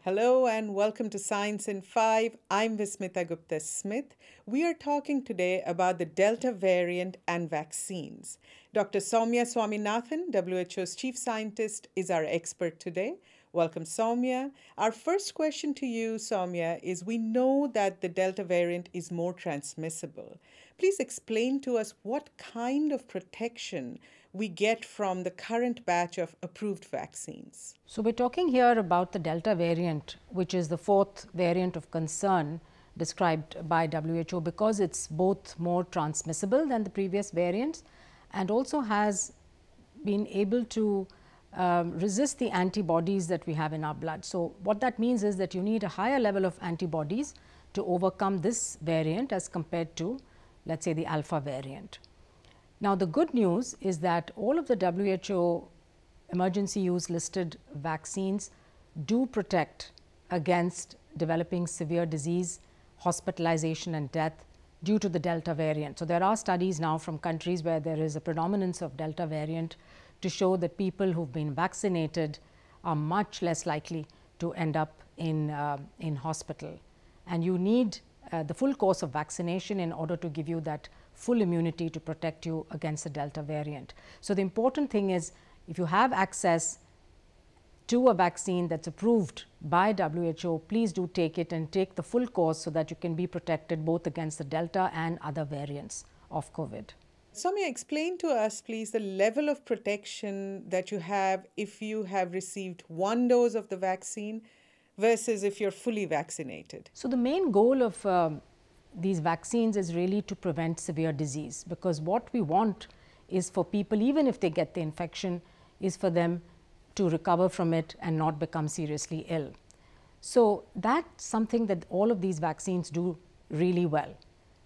Hello and welcome to Science in 5. I'm Vismita Gupta Smith. We are talking today about the Delta variant and vaccines. Dr. Soumya Swaminathan, WHO's chief scientist, is our expert today. Welcome, Soumya. Our first question to you, Soumya, is we know that the Delta variant is more transmissible. Please explain to us what kind of protection we get from the current batch of approved vaccines. So, we are talking here about the Delta variant, which is the fourth variant of concern described by WHO, because it is both more transmissible than the previous variants and also has been able to resist the antibodies that we have in our blood. So, what that means is that you need a higher level of antibodies to overcome this variant as compared to, let us say, the alpha variant. Now, the good news is that all of the WHO emergency use listed vaccines do protect against developing severe disease, hospitalization and death due to the Delta variant. So, there are studies now from countries where there is a predominance of Delta variant to show that people who have been vaccinated are much less likely to end up in hospital. And you need the full course of vaccination in order to give you that full immunity to protect you against the Delta variant. So, the important thing is, if you have access to a vaccine that is approved by WHO, please do take it and take the full course so that you can be protected both against the Delta and other variants of COVID. Soumya, explain to us please the level of protection that you have if you have received one dose of the vaccine versus if you are fully vaccinated. So, the main goal of these vaccines is really to prevent severe disease, because what we want is for people, even if they get the infection, is for them to recover from it and not become seriously ill. So, that's something that all of these vaccines do really well.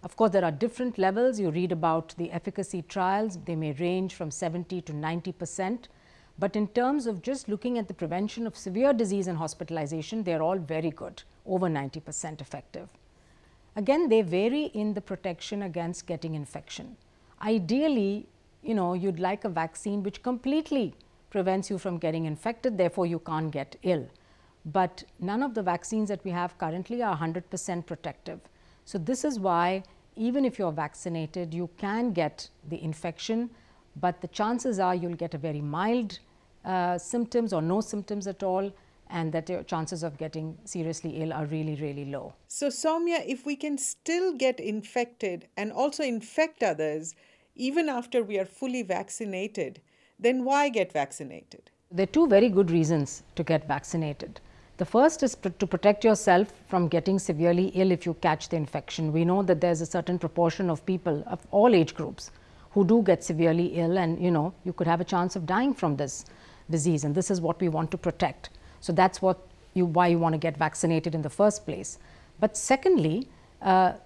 Of course, there are different levels. You read about the efficacy trials, they may range from 70 to 90%. But in terms of just looking at the prevention of severe disease and hospitalization, they are all very good, over 90% effective. Again, they vary in the protection against getting infection. Ideally, you'd like a vaccine which completely prevents you from getting infected, therefore you can't get ill. But none of the vaccines that we have currently are 100% protective. So, this is why even if you're vaccinated, you can get the infection, but the chances are you'll get a very mild symptoms or no symptoms at all, and that your chances of getting seriously ill are really, really low. So, Soumya, if we can still get infected and also infect others even after we are fully vaccinated, then why get vaccinated? There are two very good reasons to get vaccinated. The first is to protect yourself from getting severely ill if you catch the infection. We know that there's a certain proportion of people of all age groups who do get severely ill, and you could have a chance of dying from this disease, and this is what we want to protect. So, that's why you want to get vaccinated in the first place. But secondly,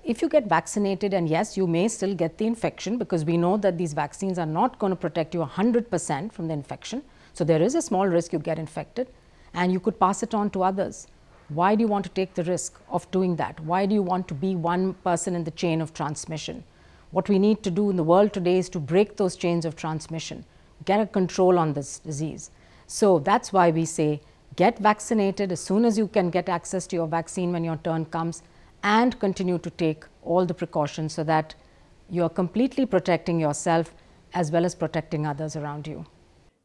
if you get vaccinated, and yes, you may still get the infection, because we know that these vaccines are not going to protect you 100% from the infection. So, there is a small risk you get infected and you could pass it on to others. Why do you want to take the risk of doing that? Why do you want to be one person in the chain of transmission? What we need to do in the world today is to break those chains of transmission, get a control on this disease. So, that's why we say get vaccinated as soon as you can get access to your vaccine when your turn comes, and continue to take all the precautions so that you are completely protecting yourself as well as protecting others around you.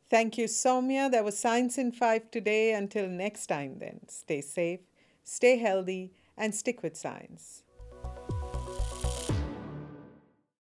Thank you, Soumya. That was Science in 5 today. Until next time then, stay safe, stay healthy, and stick with science.